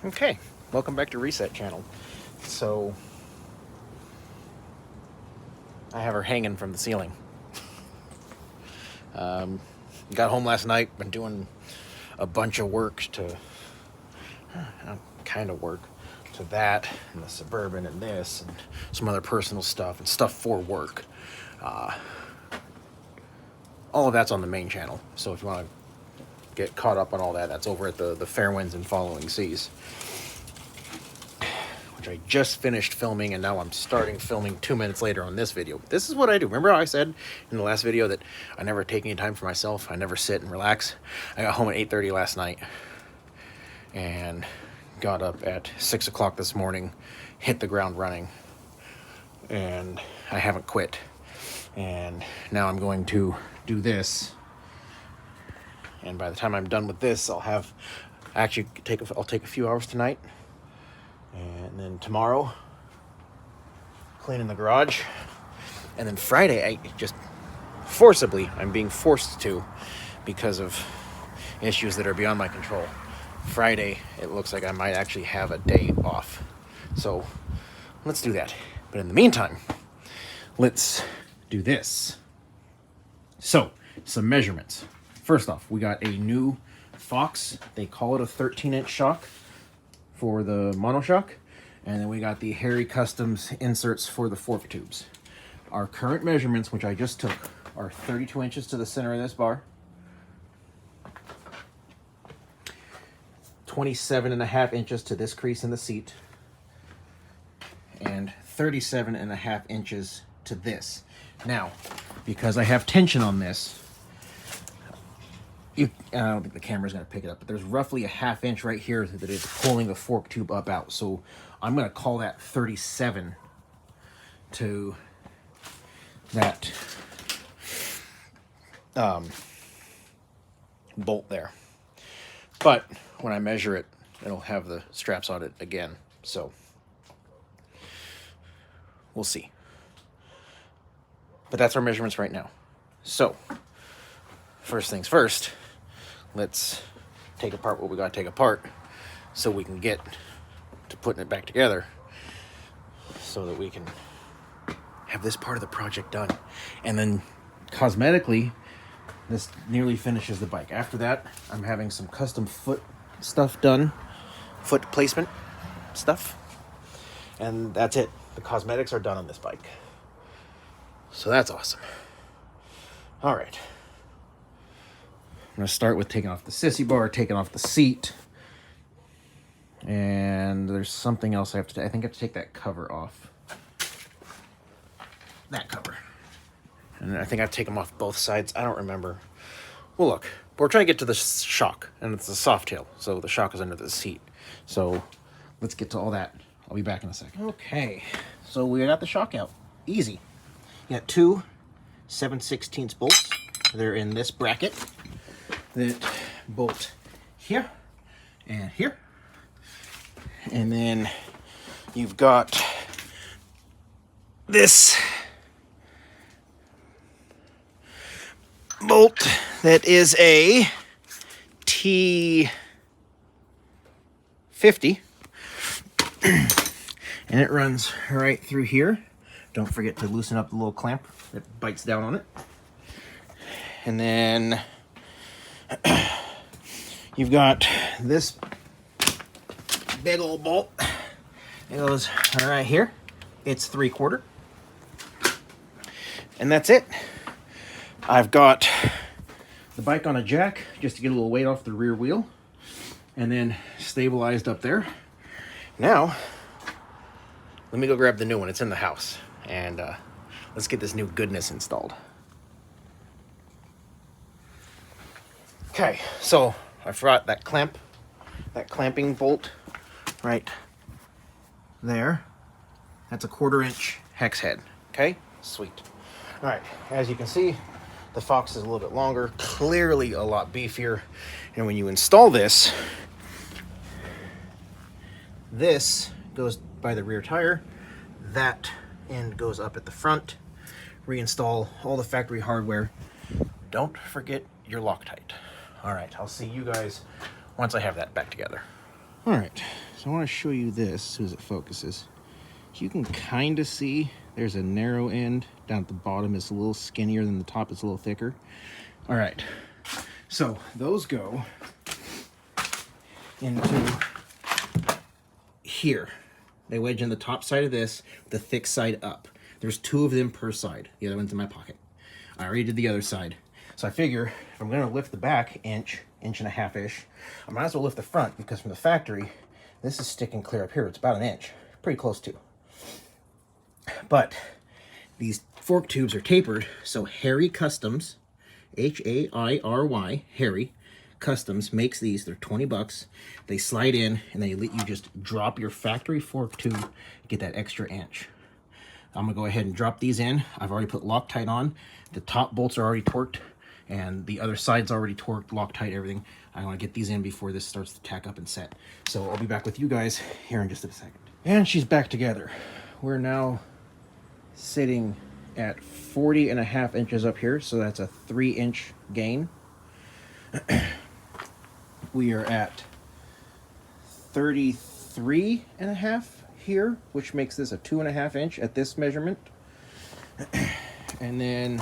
Okay, welcome back to Reset Channel. So, I have her hanging from the ceiling. Got home last night, been doing a bunch of work to, kind of work, to that, and the Suburban, and this, and some other personal stuff, and stuff for work. All of that's on the main channel, so if you want to get caught up on all that, that's over at the Fair Winds and Following Seas, which I just finished filming, and now I'm starting filming 2 minutes later on this video. This is what I do. Remember how I said in the last video that I never take any time for myself? I never sit and relax. I got home at 8:30 last night and got up at 6 o'clock this morning, hit the ground running, and I haven't quit. And now I'm going to do this, and by the time I'm done with this, I'll take a few hours tonight, and then tomorrow cleaning the garage, and then Friday I'm being forced to, because of issues that are beyond my control. Friday, it looks like I might actually have a day off, so let's do that. But in the meantime, let's do this. So, some measurements. First off, we got a new Fox. They call it a 13-inch shock for the monoshock. And then we got the Harry Customs inserts for the fork tubes. Our current measurements, which I just took, are 32 inches to the center of this bar, 27.5 inches to this crease in the seat, and 37.5 inches to this. Now, because I have tension on this, I don't think the camera's going to pick it up, but there's roughly a 1/2 inch right here that is pulling the fork tube up out. So I'm going to call that 37 to that bolt there. But when I measure it, it'll have the straps on it again. So we'll see. But that's our measurements right now. So first things first, let's take apart what we got to take apart so we can get to putting it back together so that we can have this part of the project done. And then cosmetically, this nearly finishes the bike. After that, I'm having some custom foot stuff done, foot placement stuff, and that's it. The cosmetics are done on this bike. So that's awesome. All right. I'm going to start with taking off the sissy bar, taking off the seat. And there's something else I have to I think I have to take that cover off. That cover. And I think I have to take them off both sides. I don't remember. Well, look. But we're trying to get to the shock. And it's a soft tail. So the shock is under the seat. So let's get to all that. I'll be back in a second. Okay. So we got the shock out. Easy. You got two 7/16 bolts. They're in this bracket that bolt here and here. And then you've got this bolt that is a T50. And it runs right through here. Don't forget to loosen up the little clamp that bites down on it. And then you've got this big old bolt. It goes right here. It's 3/4. And that's it. I've got the bike on a jack just to get a little weight off the rear wheel. And then stabilized up there. Now, let me go grab the new one. It's in the house. And let's get this new goodness installed. Okay, so I forgot that clamping bolt right there. That's a 1/4 inch hex head. Okay, sweet. All right, as you can see, the Fox is a little bit longer, clearly a lot beefier. And when you install this, this goes by the rear tire. That end goes up at the front. Reinstall all the factory hardware. Don't forget your Loctite. All right, I'll see you guys once I have that back together. All right, So I want to show you this as soon as it focuses. You can kind of see there's a narrow end down at the bottom. It's a little skinnier than the top. It's a little thicker. All right. So those go into here. They wedge in the top side of this, the thick side up. There's 2 of them per side. The other one's in my pocket. I already did the other side. So I figure if I'm going to lift the back inch and a half-ish, I might as well lift the front, because from the factory, this is sticking clear up here. It's about an inch. Pretty close to. But these fork tubes are tapered, so Harry Customs, H-A-I-R-Y, Harry Customs makes these. They're 20 bucks. They slide in, and then you just drop your factory fork tube, get that extra inch. I'm gonna go ahead and drop these in. I've already put Loctite on. The top bolts are already torqued, and the other side's already torqued, Loctite, everything. I want to get these in before this starts to tack up and set. So I'll be back with you guys here in just a second. And she's back together. We're now sitting at 40.5 inches up here, so that's a 3-inch gain. We are at 33.5 here, which makes this a 2.5 inch at this measurement. And then,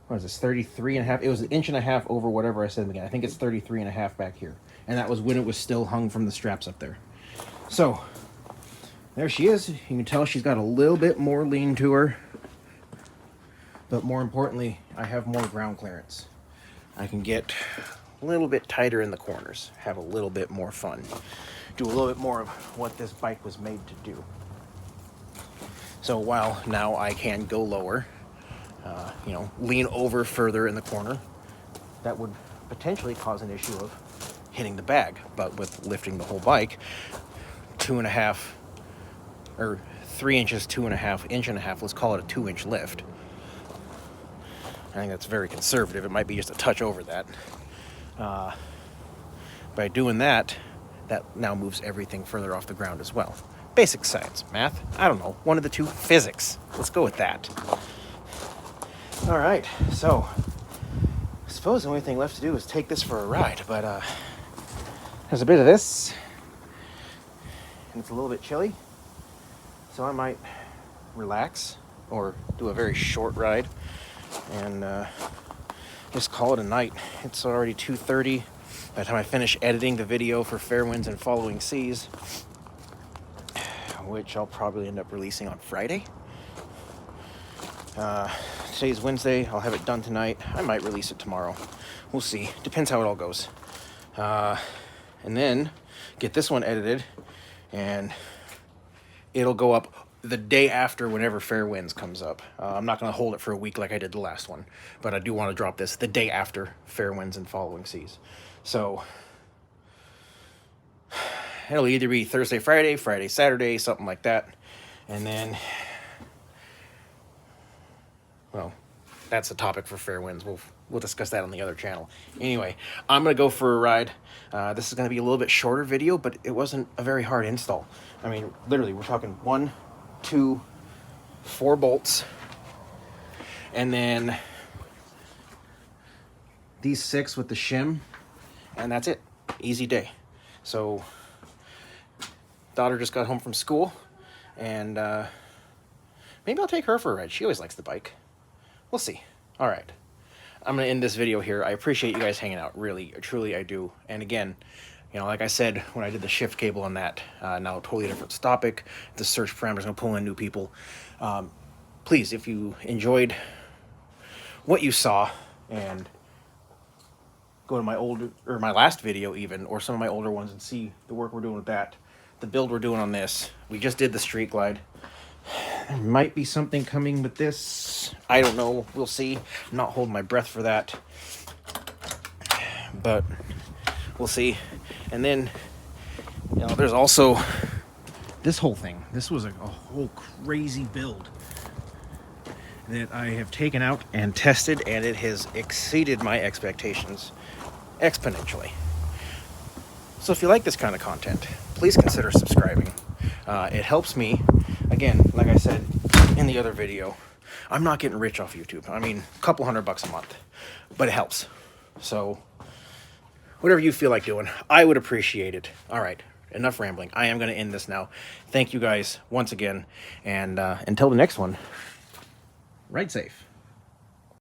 what is this, 33.5? It was 1.5 inches over whatever I said in the beginning. I think it's 33.5 back here. And that was when it was still hung from the straps up there. So, there she is. You can tell she's got a little bit more lean to her. But more importantly, I have more ground clearance. I can get a little bit tighter in the corners, have a little bit more fun, do a little bit more of what this bike was made to do. So while now I can go lower, lean over further in the corner, that would potentially cause an issue of hitting the bag. But with lifting the whole bike, 2.5 or 3 inches, 2.5, 1.5 inches, let's call it a 2-inch lift. I think that's very conservative. It might be just a touch over that. By doing that, that now moves everything further off the ground as well. Basic science, math, I don't know, one of the two, physics. Let's go with that. All right, so I suppose the only thing left to do is take this for a ride, but there's a bit of this, and it's a little bit chilly, so I might relax or do a very short ride and just call it a night. It's already 2:30 by the time I finish editing the video for Fair Winds and Following Seas, which I'll probably end up releasing on Friday. Today's Wednesday. I'll have it done tonight. I might release it tomorrow. We'll see. Depends how it all goes. And then get this one edited, and it'll go up the day after whenever Fair Winds comes up. I'm not going to hold it for a week like I did the last one, but I do want to drop this the day after Fair Winds and Following Seas. So it'll either be Thursday, Friday, Friday, Saturday, something like that. And then, well, that's the topic for Fair Winds. We'll discuss that on the other channel. Anyway, I'm going to go for a ride. This is going to be a little bit shorter video, but it wasn't a very hard install. I mean, literally, we're talking 1, 2, 4 bolts. And then these 6 with the shim. And that's it. Easy day. So, daughter just got home from school. And maybe I'll take her for a ride. She always likes the bike. We'll see. All right. I'm going to end this video here. I appreciate you guys hanging out. Really, truly, I do. And again, like I said when I did the shift cable on that, now a totally different topic. The search parameters going to pull in new people. Please, if you enjoyed what you saw, and go to my last video even, or some of my older ones, and see the work we're doing with that, the build we're doing on this. We just did the Street Glide. There might be something coming with this. I don't know. We'll see. I'm not holding my breath for that. But we'll see. And then, there's also this whole thing. This was a whole crazy build that I have taken out and tested, and it has exceeded my expectations exponentially. So if you like this kind of content, please consider subscribing. It helps me. Again, like I said in the other video, I'm not getting rich off YouTube. I mean, a couple $100 a month, but it helps. So whatever you feel like doing. I would appreciate it. All right, enough rambling. I am going to end this now. Thank you guys once again, and until the next one, ride safe.